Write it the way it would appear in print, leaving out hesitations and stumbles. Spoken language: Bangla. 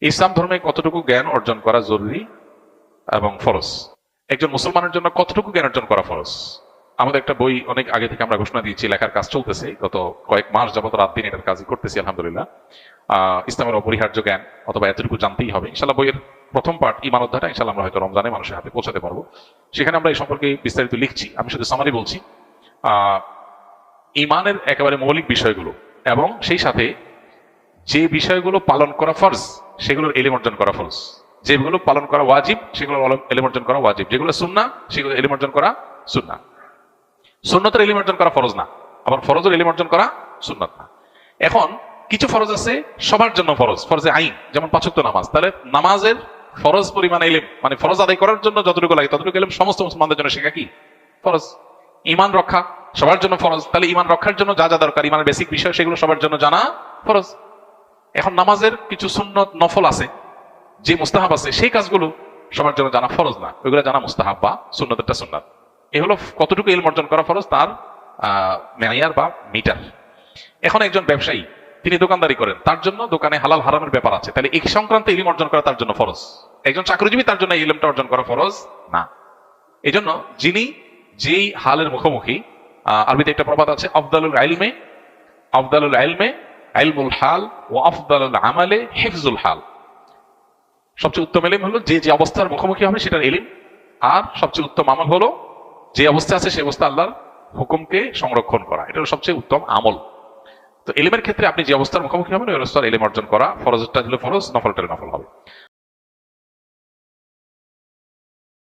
ইসলাম ধর্মে কতটুকু জ্ঞান অর্জন করা জরুরি এবং ফরজ? একজন মুসলমানের জন্য কতটুকু জ্ঞান অর্জন করা ফরজ? আমাদের একটা বই অনেক আগে থেকে আমরা ঘোষণা দিয়েছি, লেখার কাজ চলতেছে, গত কয়েক মাস যাবত রাত দিন এটার কাজই করতেছি আলহামদুলিল্লাহ। ইসলামের অপরিহার্য জ্ঞান অথবা এতটুকু জানতেই হবে ইনশাল্লাহ। বইয়ের প্রথম পার্ট ঈমান অধ্যায়টা ইনশাল্লাহ আমরা হয়তো রমজানে মানুষের হাতে পৌঁছাতে পারবো। সেখানে আমরা এই সম্পর্কে বিস্তারিত লিখছি, আমি শুধু সামারি বলছি। ঈমানের একেবারে মৌলিক বিষয়গুলো এবং সেই সাথে যে বিষয়গুলো পালন করা ফরজ সেগুলোর ইলম অর্জন করা ফরজ, যেগুলো পালন করা ওয়াজিব সেগুলো ইলম অর্জন করা ওয়াজিব, যেগুলো সুন্নাহ সেগুলো ইলম অর্জন করা সুন্নাহ। সুন্নতের ইলম অর্জন করা ফরজ না, আবার ফরজের ইলম অর্জন করা সুন্নাত না। এখন কিছু ফরজ আছে সবার জন্য ফরজ, ফরজে আইন, যেমন 5 ওয়াক্ত নামাজ। তাহলে নামাজের ফরজ পরিমাণে ইলম, মানে ফরজ আদায় করার জন্য যতটুকু লাগে ততটুকু ইলম সমস্ত মুসলমানদের জন্য শেখা কি ফরজ। ঈমান রক্ষা সবার জন্য ফরজ, তাহলে ঈমান রক্ষার জন্য যা যা দরকার ঈমানের বেসিক বিষয় সেগুলো সবার জন্য জানা ফরজ। এখন নামাজের কিছু সুন্নত নফল আছে, যে মুস্তাহাব আছে, সেই কাজগুলো সবার জন্য জানা ফরজ না, ওইগুলো জানা মুস্তাহাব বা সুন্নতেরটা সুন্নাত। এ হলো কতটুকু ইলম অর্জন করা ফরজ, তার মেয়ার বা মিটার। এখন একজন ব্যবসায়ী, তিনি দোকানদারি করেন, তার জন্য দোকানে হালাল হারামের ব্যাপার আছে, তাহলে এই সংক্রান্ত ইলম অর্জন করা তার জন্য ফরজ। একজন চাকরিজীবী, তার জন্য এই ইলমটা অর্জন করা ফরজ না। এই জন্য যিনি যেই হালের মুখোমুখি, আরবিতে একটা প্রবাদ আছে, আফদালুল ইলমে ইলমুল হাল ও আফদালুল আমালে হিফজুল হাল। সবচেয়ে উত্তম ইলম হলো যে যে অবস্থার মুখোমুখি হবে সেটার ইলম, আর সবচেয়ে উত্তম আমল হলো যে অবস্থা আছে সেই অবস্থা আল্লাহর হুকুমকে সংরক্ষণ করা, এটা হলো সবচেয়ে উত্তম আমল। তো ইলমের ক্ষেত্রে আপনি যে অবস্থার মুখোমুখি হবেন ওই অবস্থার ইলম অর্জন করা, ফরজটা হলো ফরজ, নফলটা নফল হবে।